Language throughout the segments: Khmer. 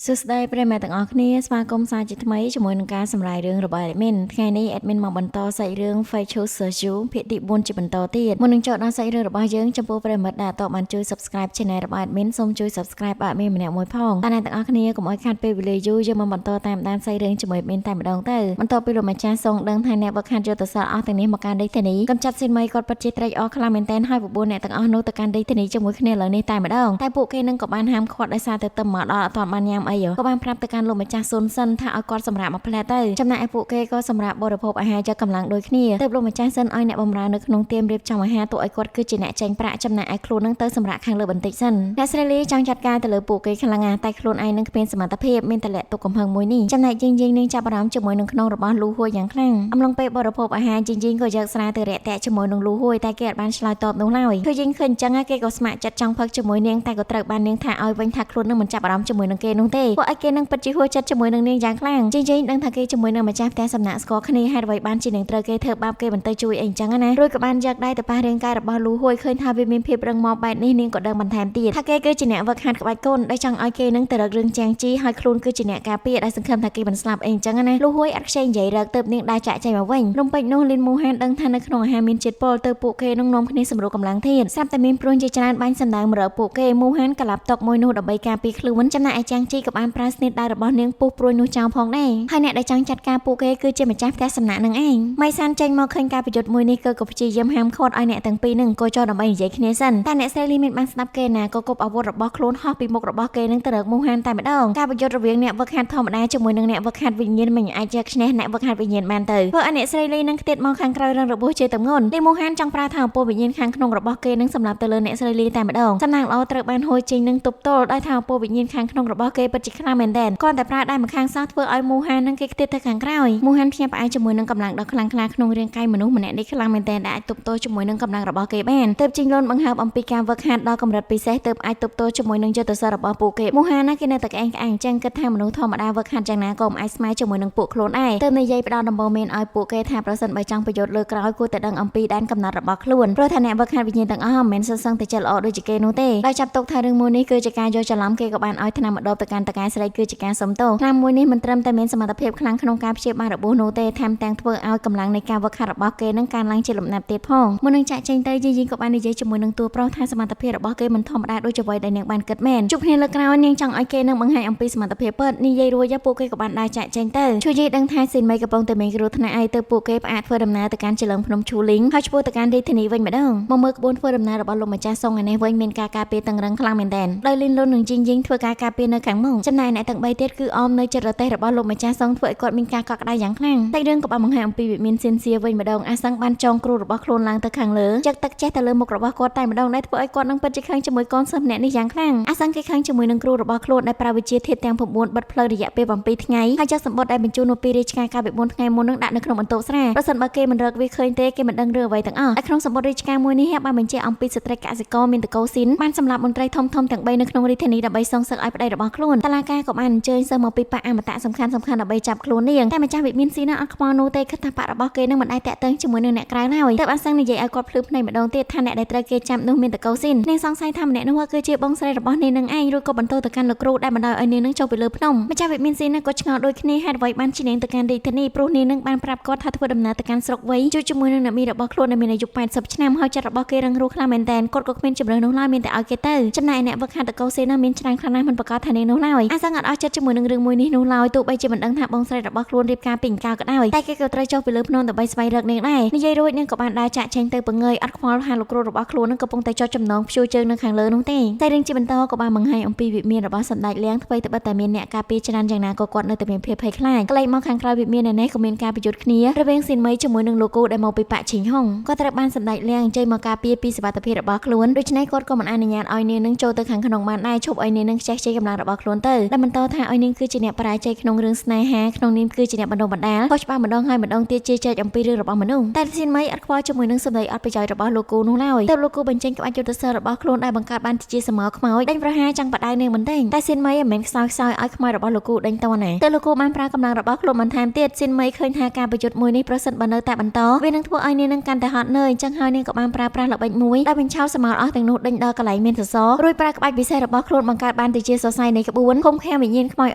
សួស្តីប្រិយមិត្តទាំងអស់គ្នាស្វាគមន៍សាជាថ្មីជាមួយនឹងការសម្រាយរឿងរបស់ admin ថ្ងៃនេះ admin មកបន្តសាច់រឿង Facial Surgery ភាគទី4ជាបន្តទៀតមុននឹងចូលដល់សាច់រឿងរបស់យើងចំពោះប្រិយមិត្តដែលតបបានជួយ subscribe channel របស់ admin សូមជួយ subscribe ឲ្យ admin ម្នាក់មួយផងតែអ្នកទាំងអស់គ្នាកុំឲ្យខាតពេលវេលាយូរយើងមកបន្តតាមដានសាច់រឿងជាមួយ admin តែម្ដងទៅបន្ទាប់ពីលោកម្ចាស់សូមដឹងថាអ្នកវឹកហាត់យុទ្ធសាស្ត្រអស់ទាំងនេះមកកាន់ដេកធានីកំចាត់ស៊ីនមីគាត់ពិតជាត្រេកអរខ្លាំងមែនទែនហើយបបួលអ្នកទាំងអស់នោះទៅកាន់ដេកធានីជាមួយគ្នាលើនេះតែម្ដងតែពួកគេនឹងក៏បានហាមឃាត់ដោយសារតែទៅមកដល់អត់ទាន់បានញ៉ាំអីក៏បានប្រាប់ទៅកាន់លោកម្ចាស់ស៊ុនសិនថាឲ្យគាត់សម្រាប់មកផ្លែទៅចំណែកឯពួកគេក៏សម្រាប់បរិភោគអាហារយកកម្លាំងដូចគ្នាទើបលោកម្ចាស់សិនឲ្យអ្នកបម្រើនៅក្នុងទៀមរៀបចំអាហារទោះឲ្យគាត់គឺជាអ្នកចេញប្រាក់ចំណែកឯខ្លួននឹងទៅសម្រាប់ខាងលើបន្តិចសិនអ្នកស្រីលីចង់ចាត់ការទៅលើពួកគេខ្លាំងណាស់តែខ្លួនឯងនឹងគ្មានសមត្ថភាពមានតែលាក់ទុកកំហឹងមួយនេះចំណែកជីងនឹងចាប់អារម្មណ៍ជាមួយនឹងក្នុងរបស់លូហួយយ៉ាងខ្លាំងអំឡុងពេលបរិភោគអាហារជីងក៏យកស្រាទៅរាក់ទាក់ជាមួយនឹងលូហួយតែគេអត់បានឆ្លើយតបនោះឡើយគឺជីងឃើញអញ្ចឹងគេក៏ស្ម័គ្រចិត្តចង់ផឹកជាមួយនាងតែក៏ត្រូវបាននាងថាឲ្យវិញថាខ្លួននឹងមិនចាប់អារម្មណ៍ជាមួយនឹងគេនោះទេពួកឲ្យគេនឹងពិតជាហួចចិត្តជាមួយនឹងនាងយ៉ាងខ្លាំងជីងដឹងថាគេជាមួយនឹងម្ចាស់ផ្ទះសំណាក់ស្គាល់គ្នាហេតុអ្វីបានជានឹងត្រូវគេធ្វើបាបគេបន្តិចជួយអីអញ្ចឹងណារួចក៏បានយកដៃទៅប៉ះរាងកាយរបស់លូហួយឃើញថាវាមានភាពរឹងមាំបែបនេះនាងក៏ដឹងបន្ថែមទៀតថាគេគឺជាអ្នកវឹកហាត់ក្បាច់គុនដែលចង់ឲ្យគេនឹងទៅរករឿងចាំងជីហើយខ្លួនគឺជាអ្នកការពារដែលសង្ឃឹមថាគេមិនស្លាប់អីអញ្ចឹងណាលូហួយអត់ខ្ចីនិយាយរកទៅនាងដើរចាក់ចែងមកវិញរំពេចនោះលីនមូហានដឹងថានៅក្នុងអាហារមានជាតិពុលទៅពួកគេនឹងនាំគ្នាសម្រួលកម្លាំងធាតុស្រាប់តែមានព្រួញជាច្រើនបាញ់សម្ដៅមករកពួកគេមូហានក៏ឡាប់តុកមួយនោះដើម្បីការពារខ្លួនចំណែកឯចាំងជីក៏បានប្រើស្នេហ៍ដៃរបស់នាងពុះព្រួយនោះចោលផងដែរហើយអ្នកដែលចង់ចាត់ការពួកគេគឺជាម្ចាស់ផ្ទះសំណាក់នឹងឯងម៉ៃសានចេញមកឃើញការប្រយុទ្ធមួយនេះក៏ព្យាយាមហាមឃាត់ឲ្យអ្នកទាំងពីរនឹងចូលដើម្បីនិយាយគ្នាសិនតែអ្នកស្រីលីមានបានស្ដាប់គេណាក៏គប់អាវុធរបស់ខ្លួនហោះពីមុខរបស់គេនឹងទៅរកមូហានតែម្ដងការប្រយុទ្ធរវាងអ្នកវឹកហាត់ធម្មតាជាមួយនឹងអ្នកវឹកហាត់វិញ្ញាណមិនអាចយកឈ្នះអ្នកវឹកហាត់វិញ្ញាណបានទៅព្រោះអ្នកស្រីលីនឹងខ្ទាតមកខាងក្រោយរងរបួសជាទម្ងន់លីមូហានចង់ប្រើថាអំពើវិញ្ញាណខាងក្នុងរបស់គេនឹងសម្រាប់ទៅលើអ្នកស្រីលីតែម្ដងសំណាងល្អត្រូវបានហួយចេញនឹងទប់ទល់ដោយថាអំពើវិញ្ញាណខាងក្នុងរបស់គេពិតជាខ្លាំងមែនទែនគ្រាន់តែប្រើដៃម្ខាងសោះធ្វើឲ្យមូហាននឹងគេខ្ទាតទៅខាងក្រោយមូហានភ្ញាក់ផ្អើលជាមួយនឹងកម្លាំងដ៏ខ្លាំងក្លាក្នុងរាងកាយមនុស្សម្នាក់នេះខ្លាំងមែនទែនដែលអាចទប់ទល់ជាមួយនឹងកម្លាំងរបស់គេបានទើបជីងលូនបង្ហើបអំពីការវឹកហាត់ដល់កម្រិតពិសេសទើបអាចទប់ទល់ជាមួយនឹងយុទ្ធសាស្ត្ររបស់ពួកគេមូហានណាគេនៅតែក្អេងក្អាងចឹងគិតថាមនុស្សធម្មតាវឹកហាត់យ៉ាងណាក៏មិនអាចស្មើជាមួយនឹងពួកខ្លួនដែរទើបនិយាយផ្ដល់ដំបូន្មានឲ្យពួកគេថាប្រសិនបើចង់ប្រយុទ្ធលើក្រោយគួរតែដឹងអំពីដែនកំណត់របស់ខ្លួនព្រោះថាអ្នកវឹកហាត់វិញ្ញាណទាំងអស់មិនមែនសឹងតែចិត្តល្អដូចជាគេនោះទេដោយចាប់ទុកថារឿងមួយនេះគឺជាការយកច្រឡំគេក៏បានឲ្យថ្នាំម្ដបទៅកាន់តកែស្រីគឺជាការសុំទោសថ្នាំមួយនេះមិនត្រឹមតែមានសមត្ថភាពខ្លាំងក្នុងការព្យាបាលរបួសនោះទេថែមទាំងធ្វើឲ្យកម្លាំងនៃការវឹកហាត់របស់គេនឹងកើនឡើងជាលំដាប់ទៀតផងមុននឹងចាក់ចេញទៅយីក៏បាននិយាយជាមួយនឹងតួប្រុសថាសមត្ថភាពរបស់គេមិនធម្មតាដូចអ្វីដែលនាងបានគិតមែនជួបគ្នាលើក្រោយនាងចង់ឲ្យគេនឹងបង្ហាញអំពីសមត្ថភាពពិតនិយាយរួចពួកគេក៏បានដើរចាក់ចេញទៅជួយយីដឹងថាស៊ីនមីកំពុងតែមានគ្រោះថ្នាក់អីទៅពួកគេផ្អាកធ្វើដំណើរទៅកាន់ជលឹងភ្នំឈូលីងហើយឆ្ពោះទៅកាន់រាជធានីវិញម្ដងមកមើលក្បួនធ្វើដំណើររបស់លោកម្ចាស់សុងឯនេះវិញមានការការពារតឹងរឹងខ្លាំងមែនទែនដោយលីនលុននិងជីងយីងធ្វើការការពារនៅខាងមុខចំណែកអ្នកទាំង3ទៀតគឺអមនៅចិត្តរទេសរបស់លោកម្ចាស់សុងធ្វើឲ្យគាត់មានការកក់ក្ដៅយ៉ាងខ្លាំងតែរឿងក៏បានបង្ហាញអំពីវិមានស៊ីនសៀវិញម្ដងអាសឹងបានចងគ្រូរបស់ខ្លួនឡើងទៅខាងលើចាក់ទឹកចេះទៅលើមុខរបស់គាត់តែម្ដងដែលធ្វើឲ្យគាត់នឹងពិតជាខឹងជាមួយកូនសិស្សម្នាក់នេះយ៉ាងខ្លាំងអាសឹងគេខឹងជាមួយនឹងគ្រូរបស់ខ្លួនដែលប្រើវិជ្ជាធាតុទាំង9បិទផ្លូវរយៈពេល7ថ្ងៃហើយចាក់សម្បត្តិដែលបញ្ជូនមកពីរាជការកាលពី4ថ្ងៃមុននឹងដាក់នៅក្នុងបន្ទប់ស្រាប្រសិនបើគេមិនរកវាឃើញទេគេមិនដឹងរឿងអ្វីទាំងអស់ហើយក្នុងសម្បត្តិរាជការមួយនេះបានបញ្ជាក់អំពីស្ត្រីកសិករមានតកោស៊ីនបានសម្លាប់មន្ត្រីធំៗទាំង3នៅក្នុងរាជធានីដើម្បីសងសឹកឲ្យប្តីរបស់ខ្លួនតឡាការក៏បានអញ្ជើញសិស្សមកពីបកអមតៈសំខាន់ៗដើម្បីចាប់ខ្លួននាងតែម្ចាស់វិមានស៊ីនអត់ខ្វល់នោះទេគិតថាបករបស់គេនឹងមិនអាចតាក់ទងជាមួយនឹងអ្នកក្រៅឡើយតែបានសឹងនិយាយឲ្យគាត់ភ្លឺភ្នែកម្ដងទៀតថាអ្នកដែលត្រូវគេចាប់នោះមានតកោស៊ីននាងសង្ស័យថាម្នាក់នោះគឺជាបងស្រីរបស់នាងនឹងឯងឬក៏បន្តទៅកាន់លោកគ្រូដែលបណ្ដោយឲ្យនាងនឹងចូលពីលើភ្នំម្ចាស់វិមានស៊ីនក៏ឆ្ងល់ដូចគ្នាហេតុអ្វីបានជានាងទៅកាន់រាជធានីព្រោះនាងនឹងបានប្រាប់គាត់ថាធ្វើដំណើរទៅកាន់ស្រុកវ័យជួយជាមួយនឹងអ្នកមីរបស់ខ្លួនដែលមានអាយុ80ឆ្នាំហើយចិត្តរបស់គេរឹងរូសខ្លាំងមែនទែនគាត់ក៏គ្មានជំរឿននោះឡើយមានតែឲ្យគេទៅចំណែកអ្នកវឹកហាត់តកោស៊ីនមានច្រើនខ្លាំងណាស់មិនប្រកាសថានាងនោះឡើយអាសឹងអត់អស់ចិត្តជាមួយនឹងរឿងមួយនេះនោះឡើយទោះបីជាមិនដឹងថាបងស្រីរបស់ខ្លួនរៀបការពីអង្កោក៏ដោយតែគេក៏ត្រូវចុះពីលើភ្នំដើម្បីស្វែងរកនាងដែរនិយាយរួចនាងក៏បានដើរចាក់ចេញទៅបង្ងើយអត់ខ្វល់ថាលោកគ្រូរបស់ខ្លួននឹងកំពុងតែចុះចំណងព្យួរជើងនៅខាងលើនោះទេតែរឿងជាបន្តក៏បានបង្ហាញអំពីវិមានរបស់សម្ដេចលៀងធ្វើទៅបិទតែមានអ្នកការពារច្រើនយ៉ាងណាក៏គាត់នៅតែមានភាពភ័យខ្លាចក្លែងមកខាងក្រៅវិមាននេះក៏មានការប្រយុទ្ធគ្នារវាងស៊ីនមីជាមួយនឹងលោកគូដែលមកពីប៉ាឈីងហុងគាត់ត្រូវបានសម្ដេចលៀងអញ្ជើញមកការពារពីសុវត្ថិភាពរបស់ខ្លួនដូច្នេះគាត់ក៏មិនអនុញ្ញាតឲ្យនាងនឹងចូលទៅខាងក្នុងបានដែរឈប់ឲ្យនាងនឹងខ្ជះខ្ជាយកម្លាំងរបស់ខ្លួនទៅដែលបន្តថាឲ្យនាងគឺជាអ្នកបរាជ័យក្នុងរឿងស្នេហាក្នុងនាងគឺជាអ្នកបណ្ដុំបណ្ដាលខុសច្បាប់ម្ដងហើយម្ដងទៀតជឿចែកអំពីរឿងរបស់មនុស្សតែស៊ីនមីអត់ខ្វល់ជាមួយនឹងសម្ដីអត់ប្រយោជន៍របស់លោកគូនោះឡើយទើបលោកគូបញ្ចេញក្បាច់យុទ្ធសាស្ត្ររបស់ខ្លួនដែលបង្កើតបានជាសមោខ្មោចដេញប្រហារចង់បដៅនាងបន្តិចតែស៊ីនមីមិនមែនខ្សោយឲ្យខ្មោចរបស់លោកគូដេញតណាទើបលោកគូបានប្រើកម្លាំងរបស់ខ្លួនបន្ថែមទៀតស៊ីនមីឃើញថាការប្រយុទ្ធមួយនេះប្រសិនបើនៅតែបន្តវានឹងធ្វើឲ្យនាងនឹងកាន់តែហត់នឿយអញ្ចឹងហើយនាងក៏បានប្រើប្រាស់ល្បិចមួយដែលបញ្ឆោតសមោអស់ទាំងនោះដេញដល់កន្លែងមានសសររួចប្រើក្បាច់ពិសេសរបស់ខ្លួនបង្កើតបានទៅជាសរសៃនៃក្បួន ខ្លួនឃុំឃាំងវិញ្ញាណខ្មោច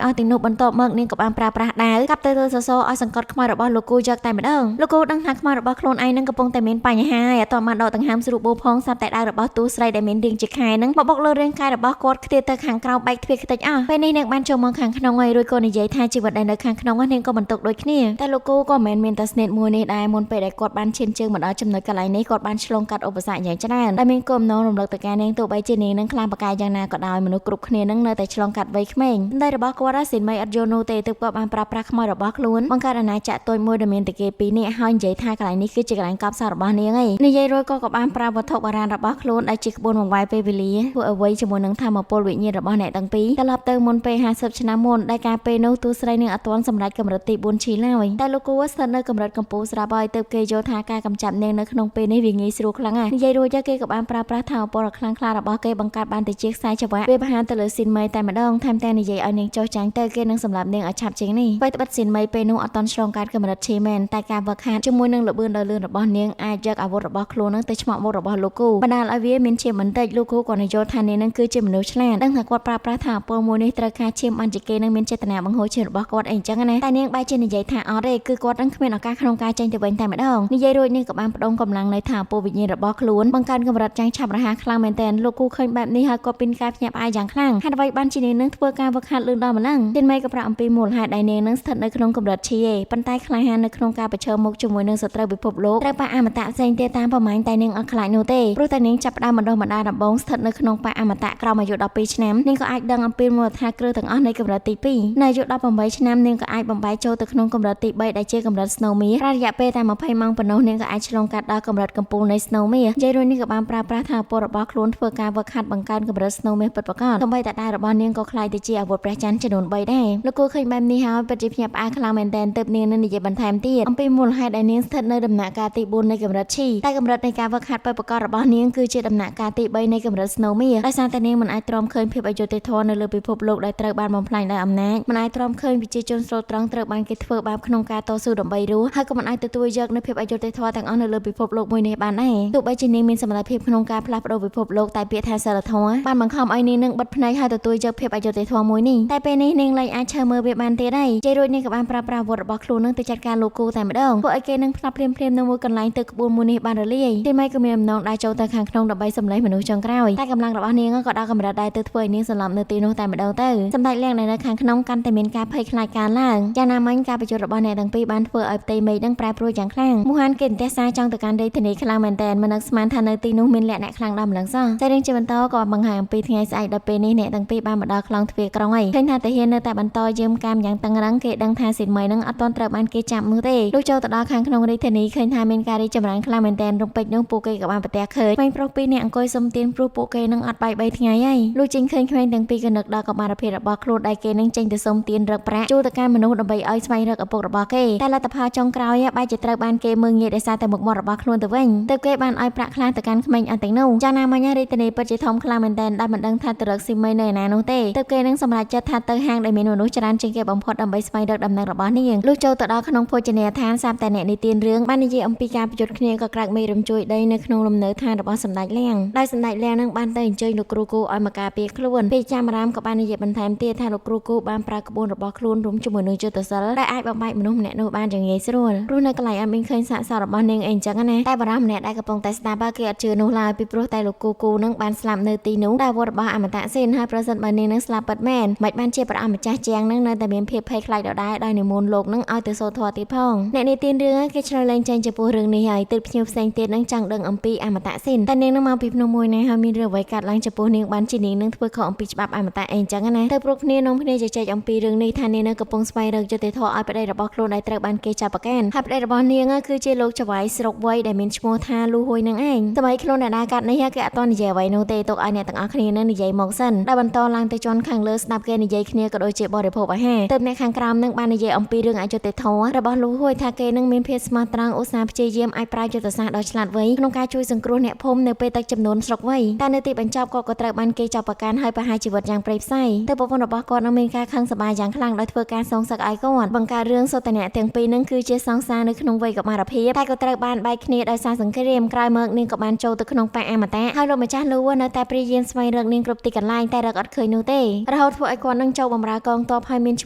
អស់ទាំងនោះបន្ទាប់មកនាងក៏បានប្រើប្រាស់ដាវកាប់ទៅសសរឲ្យសង្កត់ខ្មោចរបស់លោកគូយកតែម្ដងលោកគូដឹងថាខ្មោចរបស់ខ្លួនឯងនឹងកំពុងតែមានបញ្ហាហើយអត់បានដកដង្ហើមស្រួលបួលផងស្រាប់តែដាវរបស់ទូស្រីដែលមានរាងជាខែនឹងមកបុកលើរាងកាយរបស់គាត់ខ្ទាតទៅខាងក្រៅបែកទ្វារខ្ទេចអស់ពេលនេះនាងបានចូលមកខាងក្នុងហើយរួចក៏និយាយថាជីវិតដែលនៅខាងក្នុងនាងក៏បន្ទុកដូចគ្នាតែលោកគូក៏មិនមែនមានតែស្នេហ៍មួយនេះដែរមុនពេលដែលគាត់បានឈានជើងមកដល់ចំណុចកន្លែងនេះគាត់បានឆ្លងកាត់ឧបសគ្គយ៉ាងច្រើនដែលមានគោលបំណងរំលឹកទៅការនាងទោះបីជានាងនឹងខ្លាំងប្រកែកយ៉ាងណាក៏ដោយមនុស្សគ្រប់គ្នានឹងនៅតែឆ្លងកាត់វ័យក្មេងតែរបស់គាត់សិនមិនអត់យល់នោះទេទើបគាត់បានប្រើប្រាស់ខ្មោចរបស់ខ្លួនបង្កើតអាណាចក្រតូចមួយដែលមានតែគេពីរនាក់ហើយនិយាយថាកន្លែងនេះគឺជាកន្លែងកប់សោរបស់នាងឯងនិយាយរួចក៏បានប្រើវត្ថុបុរាណរបស់ខ្លួនដែលជាក្បួនបង្វែរពេលវេលាធ្វើអ្វីជាមួយនឹងធម៌ពលវិញ្ញាណរបស់អ្នកទាំងពីរត្រឡប់ទៅមុនពេល50ឆ្នាំមុនដែលការពេលនោះទូស្រីនឹងអត់ទាន់សម្រេចកម្រិតទី4ឈីឡើយតែលោកគូស្ថិតនៅកម្រិតកម្ពស់ស្រាប់ហើយទើបគេយល់ថាការកម្ចាត់នាងនៅក្នុងពេលនេះវាងាយស្រួលខ្លាំងណាស់និយាយរួចគេក៏បានប្រើប្រាស់ថាពលខ្លាំងក្លារបស់គេបង្កើតបានទៅជាខ្សែច្រវាក់វាបហាទៅលើស៊ីនមីតែម្ដងថែមទាំងនិយាយឲ្យនាងចុះចាញ់ទៅគេនឹងសម្លាប់នាងឲ្យឆាប់ជាងនេះអ្វីត្បិតស៊ីនមីពេលនោះអត់ទាន់ឆ្លងកាត់កម្រិតឈីមែនតែការវឹកហាត់ជាមួយនឹងល្បឿនដ៏លឿនរបស់នាងអាចយកអាវុធរបស់ខ្លួននឹងទៅឆ្មក់មុខរបស់លោកគូបណ្ដាលឲ្យវាមានឈាមបន្តិចលោកគូក៏និយាយថានាងនឹងគឺជាមនុស្សឆ្លាតដឹងថាគាត់ប្រើប្រាស់ថាពលមួយនេះត្រូវការឈាមបានជាគេនឹងមានចេតនាបង្ហូរឈាមរបស់គាត់អីចឹងណាតែនាងបែរជានិយាយថាអត់ទេគឺគាត់នឹងគ្មានឱកាសក្នុងការចេញទៅវិញតែម្ដងនិយាយរួចនាងក៏បានបដិងកម្លាំងនៃថាពលវិញ្ញាណរបស់ខ្លួនបង្កើនកម្រិតយ៉ាងឆាប់រហ័សខ្លាំងមែនទែនលោកគូឃើញបែបនេះហើយក៏មានការភ្ញាក់ផ្អើលយ៉ាងខ្លាំងហេតុអ្វីបានជានាងនឹងធ្វើការវឹកហាត់លឿនដល់ម្លឹងទៀនមេក៏ប្រាប់អំពីមូលហេតុដែលនាងនឹងស្ថិតនៅក្នុងកម្រិតឈីឯប៉ុន្តែក្លាហាននៅក្នុងការប្រឈមមុខជាមួយនឹងសត្រូវពិភពលោកត្រូវប៉ះអមតៈផ្សេងទៀតតាមប្រមាញ់តែនាងអត់ខ្លាចនោះទេព្រោះតែនាងចាប់ផ្ដើមបណ្ដុះបណ្ដាលដំបូងស្ថិតនៅក្នុងប៉ះអមតៈក្រោមអាយុ12ឆ្នាំនាងក៏អាចដឹងអំពីមូលដ្ឋានគ្រឹះទាំងអស់នៃកម្រិតទី2នៅអាយុ18ឆ្នាំនាងក៏អាចបំបែកចូលទៅក្នុងកម្រិតទី3ដែលជាកម្រិត Snowmere រយៈពេលតែ20ម៉ោងប៉ុណ្ណោះនាងក៏អាចឆ្លងកាត់ដល់កម្រិតកំពូលនៃ Snowmere និយាយរួចនាងក៏បានប្រើប្រាស់ថាពលរបស់ខ្លួនធ្វើការវឹកហាត់បង្កើនកម្រិត Snowmere ពិតប្រាកដដើម្បីតែដៃរបស់នាងក៏ខ្លាយទៅជាអាវុធព្រះច័ន្ទចំនួន3ដែរលោកគូឃើញបែបនេះហើយពិតជាភ្ញាក់ផ្អើលខ្លាំងមែនទែនទើបនាងនឹងនិយាយបន្ថែមទៀតអំពីមូលហេតុដែលនាងស្ថិតនៅដំណាក់កាលទី4នៃកម្រិតឈីតែកម្រិតនៃការវឹកហាត់ពិតប្រាកដរបស់នាងគឺជាដំណាក់កាលទី3នៃកម្រិត Snowmere ដោយសារតែនាងមិនអាចទ្រាំឃើញភាពអយុត្តិធម៌នៅលើពិភពលោកដែលត្រូវបានបំផ្លាញដោយអំណាចមិនអាចទ្រាំឃើញប្រជាជនស្លូតត្រង់ត្រូវបានគេធ្វើបាបក្នុងការតស៊ូដើម្បីរស់ហើយក៏មិនអាចទទួលយកនូវភាពអយុត្តិធម៌ទាំងអស់នៅលើពិភពលោកមួយនេះបានដែរទោះបីជានាងមានសមត្ថភាពក្នុងការផ្លាស់ប្ដូរពិភពលោកតែពាក្យថាសិលធម៌បានបង្ខំឲ្យនាងនឹងបិទភ្នែកហើយទទួលយកភាពអយុត្តិធម៌មួយនេះតែពេលនេះនាងលែងអាចឈើមើលវាបានទៀតហើយជ័យរួចនាងក៏បានប្រើប្រាស់អាវុធរបស់ខ្លួននឹងទៅចាត់ការលោកគូតែម្ដងពួកឲ្យគេនឹងផ្លាប់ព្រាមនៅមួយកន្លែងទៅក្បួនមួយនេះបានរលាយទីម៉ៃក៏មានអំណងដែរចូលទៅខាងក្នុងដើម្បីសម្លេងមនុស្សចុងក្រោយតែកម្លាំងរបស់នាងក៏ដល់កម្រិតដែរទៅធ្វើឲ្យនាងសន្លប់នៅទីនោះតែម្ដងទៅសម្ដេចលៀងនៅខាងក្នុងកាន់តែមានការភ័យខ្លាចការឡើងយ៉ាងណាមិញការបញ្ជូតរបស់អ្នកទាំងពីរបានធ្វើឲ្យផ្ទៃមេឃនឹងប្រែប្រួលយ៉ាងខ្លាំងមូហានគេទស្សនាចង់ទៅកាន់រាជធានីខ្លាំងមែនទែនមិននឹកស្មានថានៅទីនោះមានលក្ខណៈខ្លាំងដល់ម្លឹងសោះតែរឿងជាបន្តក៏បង្ហាញអំពីថ្ងៃស្អែកដល់ពេលនេះអ្នកទាំងពីរបានមកដល់ខ្លងទ្វារក្រុងហើយឃើញថាតាហ៊ាននៅតែបន្តយាមកាមយ៉ាងតឹងរ៉ឹងគេដឹងថាសិនមីនឹងអត់ទាន់ត្រូវបានគេចាប់នោះទេលុះចូលទៅដល់ខាងក្នុងរាជធានីឃើញថាមានការរីកចម្រើនខ្លាំងមែនទែនរំពេចនោះពួកគេក៏បានប្រទះឃើញក្មេងប្រុសពីរនាក់អង្គុយសុំទានព្រោះពួកគេនឹងអត់បាយ3ថ្ងៃហើយលុះចេញឃើញក្មេងទាំងពីរក៏នឹកដល់កុមារភាពរបស់ខ្លួនដែលគេនឹងចេញទៅសុំទានរកប្រាក់ជួលទៅកាន់មនុស្សដើម្បីឲ្យស្វែងរកឪពុករបស់គេតែលទ្ធផលចុងក្រោយបែរជាត្រូវបានគេមើលងាយដោយសារតែមុខមាត់របស់ខ្លួនទៅវិញទើបគេបានឲ្យប្រាក់ខ្លះទៅកាន់ក្មេងអត់ទាំងនោះយ៉ាងណាមិញរាជធានីពិតជាធំខ្លាំងមែនទែនដែលមិនដឹងថាទៅរកស៊ីមីនៅណានោះទេទើបគេនឹងសម្រេចចិត្តថាទៅហាងដែលមានមនុស្សច្រើនជាងគេបំផុតដើម្បីស្វែងរកដំណឹងរបស់នាងលុះចូលទៅដល់ក្នុងភោជនីយដ្ឋានសាប់តែអ្នកនិទានរឿងបាននិយាយអំពីការប្រយុទ្ធគ្នាក៏ក្រាកមេរំជួយដីនៅក្នុងលំនៅឋានរបស់សម្ដេចលៀងដោយសម្ដេចលៀងនឹងបានទៅអញ្ជើញលោកគ្រូគូឲ្យមកការពារខ្លួនពេលចាំរាមក៏បាននិយាយបន្ថែមទៀតថាលោកគ្រូគូបានប្រើក្បួនរបស់ខ្លួនរួមជាមួយនឹងយុទ្ធសិលដែលអាចបំបែកមនុស្សម្នាក់នោះបានយ៉ាងងាយស្រួលព្រោះនៅកន្លែងអត់មានឃើញសាកសពរបស់នាងអីអញ្ចឹងណាតែបារម្ភម្នាក់ដែលកំពុងតែស្ដាប់គេអត់ជឿនោះឡើយពីព្រោះតែលោកគូនឹងបានស្លាប់នៅទីនោះដោយអាវុធរបស់អមតៈសេនហើយប្រសិនបើនាងនឹងស្លាប់ពិតមែនមិនបានជាព្រះអង្គម្ចាស់ជាងនឹងនៅតែមានភាពភ័យខ្លាចដដែលដោយនិមន្តលោកនឹងឲ្យទៅសូត្រធម៌ទៀតផងអ្នកនិទានរឿងគេឆ្លើយលែងចេញចំពោះរឿងនេះហើយទើបភ្ញៀវផ្សេងទៀតនឹងចង់ដឹងអំពីអមតៈសេនតែនាងនឹងមកពីភ្នំមួយណាហើយមានរឿងអ្វីកើតឡើងចំពោះនាងបានជានាងនឹងធ្វើខុសអំពីច្បាប់អមតៈអីអញ្ចឹងណាទៅព្រោះគ្នានំគ្នាជជែកអំពីរឿងនេះថានាងនៅកំពុងស្វែងរកយុត្តិធម៌ឲ្យប្តីរបស់ខ្លួនដែលត្រូវបានគេចាប់ប្រកាន់ហើយប្តីរបស់នាងគឺជាលោកចៅវាយស្រុកវ័យដែលមានឈ្មោះថាលូហួយនឹងឯងសម័យខ្លួនដែលដើរកាត់នេះគេអត់តនិយាយអ្វីនោះទេទុកឲ្យអ្នកទាំងអស់គ្នានឹងនិយាយមកសិនដែលបន្តឡើងទៅជាន់ខាងលើស្ដាប់គេនិយាយគ្នាក៏ដូចជាបរិភោគអាហារទើបអ្នកខាងក្រោមនឹងបាននិយាយអំពីរឿងអយុត្តិធម៌របស់លូហួយថាគេនឹងមានភាពស្មោះត្រង់ឧស្សាហ៍ព្យាយាមអាចប្រើយុទ្ធសាស្ត្រដ៏ឆ្លាតវៃក្នុងការជួយសង្គ្រោះអ្នកភូមិនៅពេលទឹកចំនួនស្រុកវ័យតែនៅទីបញ្ចប់ក៏ត្រូវបានគេចាប់ប្រកាន់ហើយប្រហារជីវិតយ៉ាងព្រៃផ្សៃទើបប្រពន្ធរបស់គាត់នឹងមានការខឹងសម្បារយ៉ាងខ្លាំងដោយធ្វើការសងសឹកឲ្យគាត់បង្កើតរឿងសុទ្ធតែអ្នកទាំងពីរនឹងគឺជាសង្សារនៅក្នុងវ័យកុមារភាពតែក៏ត្រូវបានបែកគ្នាដោយសារសង្គ្រាមក្រោយមកនាងក៏បានចូលទៅក្នុងប៉ាអមតៈហើយលោកម្ចាស់លូនៅតែព្យាយាមស្វែងរកនាងគ្រប់ទីកន្លែងតែរកអត់ឃើញនោះទេ រហូតធ្វើឲ្យគាត់នឹងចូលបម្រើកងទ័ពហើយមានឈ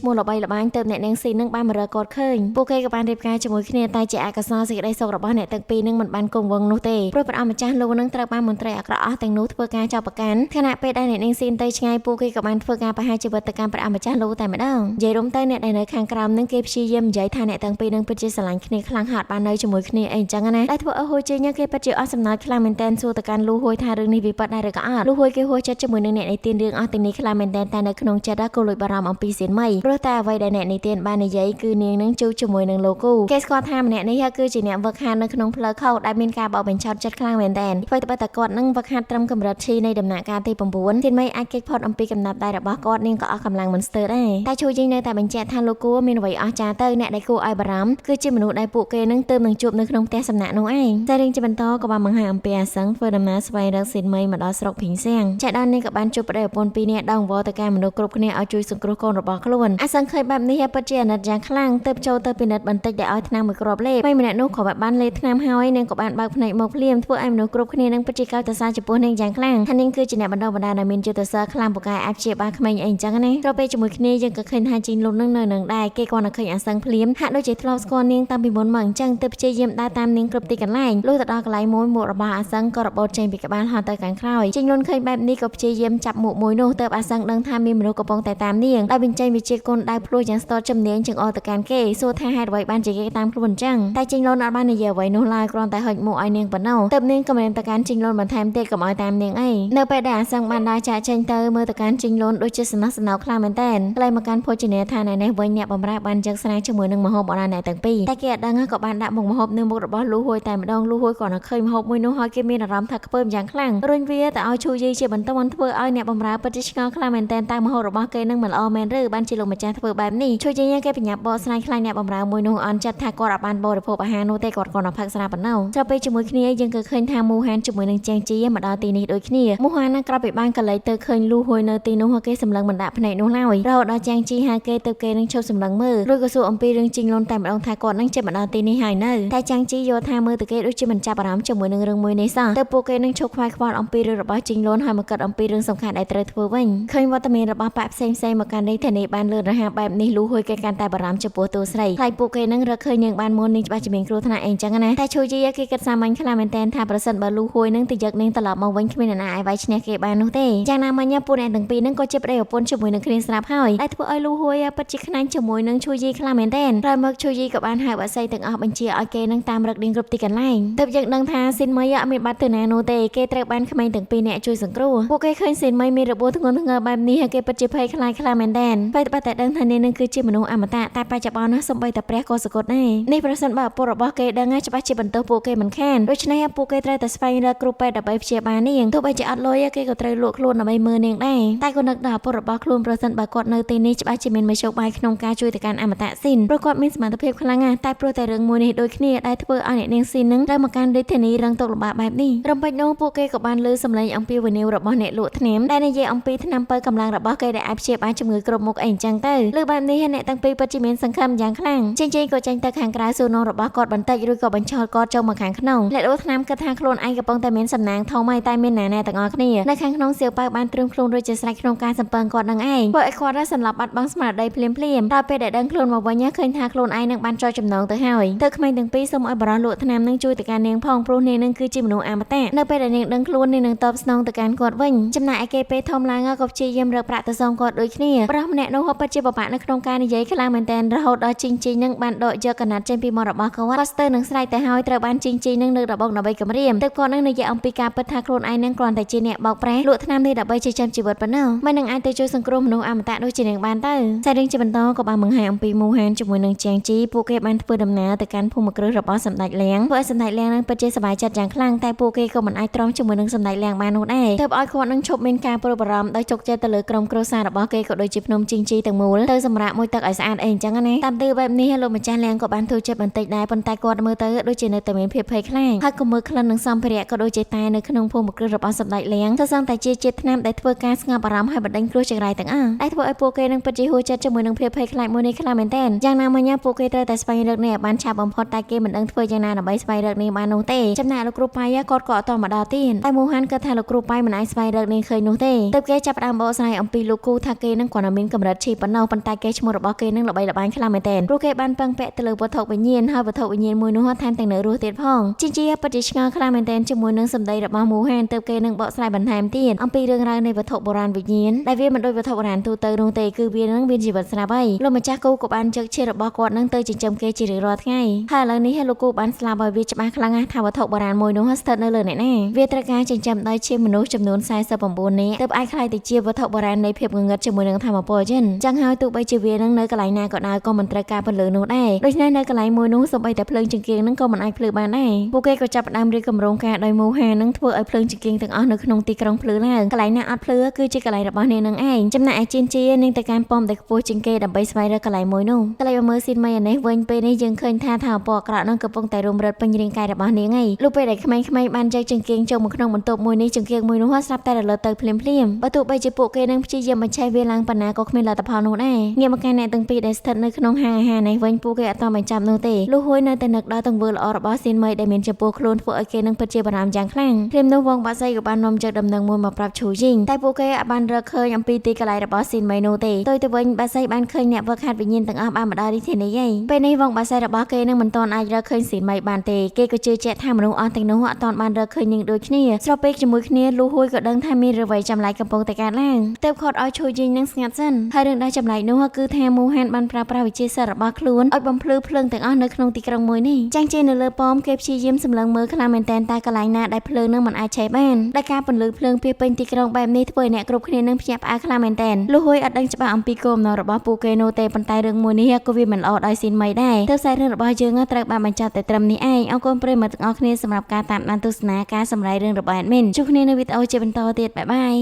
្មោះល្បីល្បាញទៅអ្នកនាងស៊ីននឹងបានមករកគាត់ឃើញពួកគេក៏បានរៀបការជាមួយគ្នាតែជាអកុសលសេចក្តីសុខរបស់អ្នកទាំងពីរនឹងមិនបានគង់វង្សនោះទេព្រោះព្រះអង្គម្ចាស់លោកនឹងត្រូវបានមន្ត្រីអាក្រក់អស់ទាំងនោះធ្វើការចោទប្រកាន់ខណៈពេលដែលអ្នកនាងស៊ីនទៅឆ្ងាយពួកគេក៏បានធ្វើការប្រហារជីវិតទៅកាន់ព្រះអង្គម្ចាស់លោកតែម្ដងនិយាយរួមទៅអ្នកដែលនៅខាងក្រោមនឹងគេព្យាយាមនិយាយថាអ្នកទាំងពីរនឹងពិតជាស្រឡាញ់គ្នាខ្លាំងហាត់បាននៅជាមួយគ្នាអីចឹងណាតែធ្វើឲ្យហួយជិញគេពិតជាអស់សំណើចខ្លាំងមែនតែនសួរទៅកាន់លូហួយថារឿងនេះវាពិតដែរឬក៏អត់លូហួយគេហួសចិត្តជាមួយនឹងអ្នកនិទានរឿងអស់ទាំងនេះខ្លាំងមែនតែនតែនៅក្នុងចិត្តក៏លួចបារម្ភអំពីសៀនមីព្រោះតែអ្វីដែលអ្នកនិទានបាននិយាយគឺនាងនឹងជួបជាមួយនឹងលោកគូគេស្គាល់ថាម្នាក់នេះគឺជាអ្នកវឹកហាត់នៅក្នុងផ្លូវខុសដែលមានការបោកបញ្ឆោតចិត្តខ្លាំងមែនតែនធ្វើតែគាត់នឹងវឹកហាត់ត្រឹមកម្រិតឈីនៃដំណាក់កាលទី9សៀនមីអាចគេចផុតអំពីកំណត់ដៃរបស់គាត់នាងក៏អស់កម្លាំងមិនស្ទើរដែរតែជួយយើងនៅតែបញ្ជាក់ថាលោកគូមានអ្វីអស្ចារ្យទៅអ្នកដែលគួរឲ្យបារម្ភគឺជាមនុស្សដែលពួកគេនឹងទើបនឹងជួបនៅក្នុងផ្ទះសំណាក់នោះឯងតែរឿងជាបន្តក៏បានបង្ហាញអំពីអាសឹងធ្វើដំណើរស្វែងរកសៀនមីមកដល់ស្រុកភីងសៀងចាក់ដល់នេះក៏បានជួបប្តីប្រពន្ធពីរនាក់ដងវល់ទៅការមនុស្សគ្រប់គ្នាឲ្យជួយសង្គ្រោះកូនរបស់ខ្លួនអាសឹងឃើញបែបនេះពិតជាអាណិតយ៉ាងខ្លាំងទើបចូលទៅពិនិត្យបន្តិចដែលឲ្យថ្នាំមួយគ្រាប់លេបហើយម្នាក់នោះក៏បានលេបថ្នាំហើយនាងក៏បានបើកភ្នែកមកភ្លាមធ្វើឲ្យមនុស្សគ្រប់គ្នានឹងពិតជាកោតសរសើរចំពោះនាងយ៉ាងខ្លាំងថានាងគឺជាអ្នកបណ្ដុះបណ្ដាលដែលមានយុទ្ធសាស្ត្រខ្លាំងពូកែអាចព្យាបាលក្មេងអីអញ្ចឹងណាត្រូវពេលជាមួយគ្នាយើងក៏ឃើញថាជីងលុននឹងនៅនឹងដែរគេគាត់នឹងឃើញអាសឹងភ្លាមហាក់ដូចជាធ្លាប់ស្គាល់នាងតាំងពីមុនមកអញ្ចឹងទើបព្យាយាមដើរតាមនាងគ្រប់ទីកន្លែងលុះទៅដល់កន្លែងមួយមុខរបស់អាសឹងក៏របូតចេញពីក្បាលហត់ទៅខាងក្រោយជីងលុនឃើញបែបនេះក៏ព្យាយាមចាប់មុខមួយនោះទើបអាសឹងដឹងថាមានមនុស្សកំពុងតែតាមនាងដោយបញ្ចេញវិជាគុណដៅភ្លោះយ៉ាងស្ទាត់ជំនាញជាងអទៅកាន់គេសួរថាហេតុអ្វីបានជាគេតាមខ្លួនអញ្ចឹងតែជីងលុនអត់បាននិយាយអ្វីនោះឡើយគ្រាន់តែហុចមុខឲ្យនាងប៉ុណ្ណោះទើបនាងក៏មិនទៅកាន់ជីងលុនបន្ថែមទៀតកុំឲ្យតាមនាងអីនៅពេលដែលអាសឹងបានដើរចាក់ចេញទៅមើលទៅកាន់ជីងលុនដូចជាសំណោះសំណៅខ្លាំងមែនទែនក្លែងមកកាន់ភោជនីយដ្ឋានឯនេះវិញអ្នកបម្រើបានយកស្រាជាមួយនឹងម្ហូបបរអ្នកទាំងពីរតែគេអត់ដឹងក៏បានដាក់មុខម្ហូបនៅមុខរបស់លូហួយតែម្ដងលូហួយក៏នៅឃើញម្ហូបមួយនោះហើយគេមានអារម្មណ៍ថាខ្ពើមយ៉ាងខ្លាំងរុញវាទៅឲ្យឈូយីជាបន្តបន្ទាប់ធ្វើឲ្យអ្នកបម្រើពិតជាឆ្ងល់ខ្លាំងមែនទែនតែម្ហូបរបស់គេនឹងមិនល្អមែនឬបានជាលោកម្ចាស់ធ្វើបែបនេះឈូយីគេបញ្ញាប់បកស្រាយខ្លាំងអ្នកបម្រើមួយនោះអន់ចិត្តថាគាត់អត់បានបរិភោគអាហារនោះទេគាត់គ្រាន់តែផឹកស្រាប៉ុណ្ណោះចូលពេលជាមួយគ្នាយើងក៏ឃើញថាមូហានជាមួយនឹងចែងជីមកដល់ទីនេះដូចគ្នាមូហាននឹងក្រោយពីបានកលេចទៅឃើញលូហួយនៅទីនោះគេសម្លឹងមិនដាក់ភ្នែកនោះឡើយរហូតដល់ចែងជីហៅគេទៅគេនឹងឈប់សម្លឹងមើលរួចក៏សួរអំពីរឿងជីងលុនតែម្ដងថាគាត់នឹងជិះមកដល់ទីនេះហើយនៅតែចែងជីយល់ថាមើលទៅគេដូចជាមិនចាប់អារម្មណ៍ជាមួយនឹងរឿងមួយនេះសោះទៅពួកគេនឹងឈប់ខ្វាយខ្វល់អំពីរឿងរបស់ជីងលុនហើយមកគិតអំពីរឿងសំខាន់ដែលត្រូវធ្វើវិញឃើញវត្តមានរបស់ប៉ាក់ផ្សេងមកកាន់នេះធានាបានលឿនរហ័សបែបនេះលូហួយគេកាន់តែបារម្ភចំពោះតួស្រីខ្លាចពួកគេនឹងរកឃើញនាងបានមុននាងច្បាស់ជាមានគ្រោះថ្នាក់អីចឹងណាតែឈូយីគេគិតសាមញ្ញខ្លាំងមែនតើថាប្រសិនបើលូហួយនឹងទៅយកនាងត្រឡប់មកវិញគ្មានអ្នកណាអាចវាយឈ្នះគេបាននោះទេយ៉ាងណាមិញពួកអ្នកទាំងពីរនឹងក៏ជាប្តីប្រពន្ធជាមួយនឹងគ្នាស្រាប់ហើយតែធ្វើឲ្យលូហួយពិតជាខ្នាញ់ជាមួយនឹងឈូយីខ្លាំងមែនតើក្រោយមកឈូយីក៏បានហៅអស័យទាំងអស់បញ្ជាឲ្យគេនឹងតាមរកនាងគ្រប់ទីកន្លែងទើបយើងដឹងថាស៊ីនមីអត់មានបាត់ទៅណានោះទេគេត្រូវបានក្មេងទាំងពីរអ្នកជួយសង្គ្រោះពួកគេឃើញស៊ីនមីមានរបួសធ្ងន់ធ្ងរបែបនេះគេពិតជាភ័យខ្លាចខ្លាំងមែនតើបែបតែដឹងថានាងនឹងគឺជាមនុស្សអមតៈតែបច្ចុប្បន្ននោះសំបីតែព្រះក៏សគត់ដែរនេះប្រសិនបើឪពុករបស់គេដឹងច្បាស់ជាបន្ទោសពួកគេមិនខានដូច្នេះពួកគេត្រូវតែស្វែងរកគ្រូពេទ្យដើម្បីព្យាបាលនាងទោះបីជាអត់លុយគេក៏ត្រូវលក់ខ្លួនដើម្បីមើលនាងដែរតែក៏នឹកដល់ឪពុករបស់ខ្លួនប្រសិនបើគាត់នៅទីនេះច្បាស់ជាមានមធ្យោបាយក្នុងការជួយទៅកាន់អមតៈស៊ីនព្រោះគាត់មានសមត្ថភាពខ្លាំងណាស់តែព្រោះតែរឿងមួយនេះដូចគ្នាដែលធ្វើឲ្យអ្នកនាងស៊ីននឹងត្រូវមកកាន់រាជធានីរងទុក្ខលំបាកបែបនេះរំពេចនោះពួកគេក៏បានលើសម្លេងអំពីវិនិយោគរបស់អ្នកលក់ថ្នាំដែលនិយាយអំពីថ្នាំបើកម្លាំងរបស់គេដែលអាចព្យាបាលជំងឺគ្រប់មុខអីអញ្ចឹងទៅលើបែបនេះអ្នកទាំងពីរពិតជាមានសង្ឃឹមយ៉ាងខ្លាំងចេញក៏ចេញទៅខាងក្រៅសួរនាំរបស់គាត់បន្តិចរួចក៏បញ្ឈរគាត់ចូលមកខាងក្នុងអ្នកលក់ថ្នាំគិតថាខ្លួនឯងកំពុងតែមានសំណាងធំហើយតែមានណាទាំងអស់គ្នានៅខាងក្នុងសៀវប៉ៅបានត្រៀមខ្លួនរួចជាស្រេចក្នុងការសម្ពឹងគាត់នឹងឯងពួកឯគាត់សន្លប់បាត់បង់ស្មារតីភ្លាមដល់ពេលដែលដឹងខ្លួនមកវិញឃើញថាខ្លួនឯងនឹងបានចោលចំណងទៅហើយទៅក្មេងទាំងពីរសូមឲ្យបរិះលក់ថ្នាំនឹងជួយទៅកាន់នាងផងព្រោះនាងនឹងគឺជាមនុស្សអមតៈនៅពេលដែលនាងដឹងខ្លួននាងនឹងតបស្នងទៅកាន់គាត់វិញចំណែកឯគេពេលធំឡើងក៏ព្យាយាមរកប្រាក់ទៅសងគាត់ដូចគ្នាប្រុសម្នាក់នោះពិតជាបបាក់នៅក្នុងការនិយាយខ្លាំងមែនទែនរហូតដល់ជីងនឹងបានដកយកកណាត់ចេញពីមាត់របស់គាត់ក៏ស្ទើរនឹងស្រែកទៅហើយត្រូវបានជីងនឹងលើករបស់ដើម្បីគំរាមទើបគាត់នឹងនិយាយអំពីការពិតថាខ្លួនឯងនឹងគ្រាន់តែជាអ្នកបោកប្រាស់លក់ថ្នាំនេះដើម្បីចិញ្ចឹមជីវិតប៉ុណ្ណោះមិននឹងអាចទៅជួយសង្គ្រោះមនុស្សអមតៈដូចជានាងបានទៅតែរឿងជាបន្តក៏បានបង្ហាញអំពីមូហានជាមួយនឹងជាងជីពួកគេបានធ្វើដំណើរទៅកាន់ភូមិគ្រឹះរបស់សម្ដេចលៀងពួកសម្ដេចលៀងនឹងពិតជាសប្បាយចិត្តយ៉ាងខ្លាំងតែពួកគេក៏មិនអាចទ្រាំជាមួយនឹងសម្ដេចលៀងបាននោះដែរទើបឲ្យគាត់នឹងឈប់មានការព្រួយបារម្ភដោយជោគជ័យទៅលើក្រុមគ្រួសាររបស់គេក៏ដូចជាភ្នំជីងជីទាំងមូលទៅសម្រាប់មួយទឹកឲ្យស្អាតអីអញ្ចឹងណាតាមទិសបែបនេះលោកម្ចាស់លៀងក៏បានធ្វើចិត្តបន្តិចដែរប៉ុន្តែគាត់មើលទៅដូចជានៅតែមានភាពភ័យខ្លាចហើយក៏មើលក្លិននឹងសម្ភារៈក៏ដូចជាតែនៅក្នុងភូមិគ្រឹះរបស់សម្ដេចលៀងទៅសឹងតែជាជាតិថ្នាំដែលធ្វើការស្ងប់អារម្មណ៍ហើយបណ្ដេញគ្រោះចង្រៃទាំងអស់ដែលធ្វើឲ្យពួកគេនឹងពិតជាហួសចិត្តជាមួយនឹងភាពភ័យខ្លាចមួយនេះខ្លាំងមែនទែនយ៉ាងណាមិញពួកគេត្រូវតែស្វែងរកនេះឲ្យបានឆាប់បំផុតតែគេមិនដឹងធ្វើយ៉ាងណាដើម្បីស្វែងរកនេះបាននោះទេចំណែកលោកគ្រូប៉ៃគាត់ក៏អត់តមកដល់ទៀតតែមូហានគិតថាលោកគ្រូប៉ៃមិនអាចស្វែងរកនេះឃើញនោះទេទើបគេចាប់ផ្ដើមបកស្រាយ យអំពីលោកគូថាគេនឹងគាត់មានកម្រិតឈីប៉ុណ្ណោះប៉ុន្តែគេឈ្មោះរបស់គេនឹងល្បីល្បាញខ្លាំងមែនទែនព្រោះគេបានពឹងពាក់ទៅលើវត្ថុវិញ្ញាណហើយវត្ថុវិញ្ញាណមួយនោះថែមទាំងនៅរស់ទៀតផងជាពិតជាឆ្ងល់ខ្លាំងមែនទែនជាមួយនឹងសម្ដីរបស់មូហានទើបគេនឹងបកស្រាយបន្ថែមទៀតអំពីរឿងរ៉ាវនៃវត្ថុបុរាណវិញ្ញាណដែលវាមិនដូចវត្ថុបុរាណទូទៅនោះទេគឺវានឹងមានជីវិតស្រាប់ហើយលោកម្ចាស់គូក៏បានជឹកឈារបស់គាត់នឹងទៅចិញ្ចឹមគេជារៀងរាល់ថ្ងៃហើយឥឡូវនេះលោកគូបានស្លាប់ហើយវាច្បាស់ខ្លាំងណាស់ថាវត្ថុបុរាណមួយនោះស្ថិតនៅលើអ្នកណាវាត្រូវការចិញ្ចឹមដោយជាមនុស្សចំនួន49នាក់ទើបអាចខ្លាយទៅជាវត្ថុបុរាណនៃភាពងងឹតជាមួយនឹងធម្មពលចិនចឹងហើយទោះបីជាវានឹងនៅកន្លែងណាក៏ដោយក៏មិនត្រូវការពន្លឺនោះដែរដូច្នេះនៅកន្លែងមួយនោះសូម្បីតែភ្លើងចង្កៀងនឹងក៏មិនអាចភ្លឺបានដែរពួកគេក៏ចាប់ផ្ដើមរៀបគម្រោងការដោយមូហានឹងធ្វើឲ្យភ្លើងចង្កៀងទាំងអស់នៅក្នុងទីក្រុងភ្លឺឡើងកន្លែងណាអត់ភ្លឺគឺជាកន្លែងរបស់នាងនឹងឯងចំណែកឯជីនជានឹងទៅកាន់ប៉មដែលខ្ពស់ជាងគេដើម្បីស្វែងរកកន្លែងមួយនោះតែlạiមើលស៊ីនមីអានេះវិញពេលនេះយើងឃើញថាថាពណ៌អាក្រក់នឹងកំពុងតែរុំរិតពេញរាងកាយរបស់នាងឯងលុះពេលដែលក្មេងៗបានយកចង្កៀងចូលមកក្នុងបន្ទប់មួយនេះចង្កៀងមួយនោះស្រាប់តែរលត់ទៅភ្លាមបើទោះបីជាពួកគេនឹងព្យាយាមបញ្ឆេះវាឡើងប៉ុណ្ណាក៏គ្មានលទ្ធផលនោះដែរងាកមកកាន់អ្នកទាំងពីរដែលស្ថិតនៅក្នុងហាងអាហារនេះវិញពួកគេអត់តបញ្ចាំនោះទេលុះហួយនៅតែនឹកដល់ទង្វើល្អរបស់ស៊ីនមីដែលមានចំពោះខ្លួនធ្វើឲ្យគេនឹងពិតជាបារម្ភយ៉ាងខ្លាំងព្រមនោះវងបាក់សៃក៏បាននាំយកដំណឹងមួយមកប្រាប់ឈូយីងតែពួកគេអាចបានរកឃើញអំពីទីកន្លែងរបស់ស៊ីនមីនោះទេទៅវិញបាក់សៃបានឃើញអ្នកវឹកហាត់វិញ្ញាណទាំងអស់បានមកដល់រាជធានីឯងពេលនេះវងបាក់សៃរបស់គេនឹងមិនទាន់អាចរកឃើញស៊ីនមីបានទេគេក៏ជឿជាក់ថាមនុស្សអស់ទាំងនោះអត់ទាន់បានរកឃើញនាងដូចគ្នាស្របពេលជាមួយគ្នាលុះហួយក៏ដឹងថាមានអ្វីចម្លែកកំពុងតែកើតឡើងទើបខត់ឲ្យឈូយីងនឹងស្ងាត់សិនហើយរឿងដែលចម្លែកនោះគឺថាមូហានបានប្រើប្រាស់វិជាសាស្ត្ររបស់ខ្លួនឲ្យបំភ្លឺភ្លើងទាំងអស់នៅក្នុងទីក្រុងមួយនេះចាងជានៅលើប៉មគេព្យាយាមសម្លឹងមើលខ្លាំងមែនតែកន្លែងណាដែលភ្លើងនឹងមិនអាចឆេះបានដែលការពន្លឺភ្លើងពីពេញទីក្រុងបែបនេះធ្វើឲ្យអ្នកគ្រប់គ្នានឹងភ្ញាក់ផ្អើលខ្លាំងមែនតែលុះហួយអត់ដឹងច្បាស់អំពីគោលបំណងរបស់ពួកគេនោះទេប៉ុន្តែរឿងមួយនេះក៏វាមិនល្អដោយស៊ីនមីដែរទើបខ្សែរឿងរបស់យើងត្រូវបានបញ្ចប់តែត្រឹមនេះឯងអរគុណប្រិយមិត្តទាំងអស់គ្នាសម្រាប់ការតាមដានទស្សនាការសម្ដែងរឿងរបស់ admin ជួបគ្នានៅវីដេអូជាបន្តទៀតបាយបាយ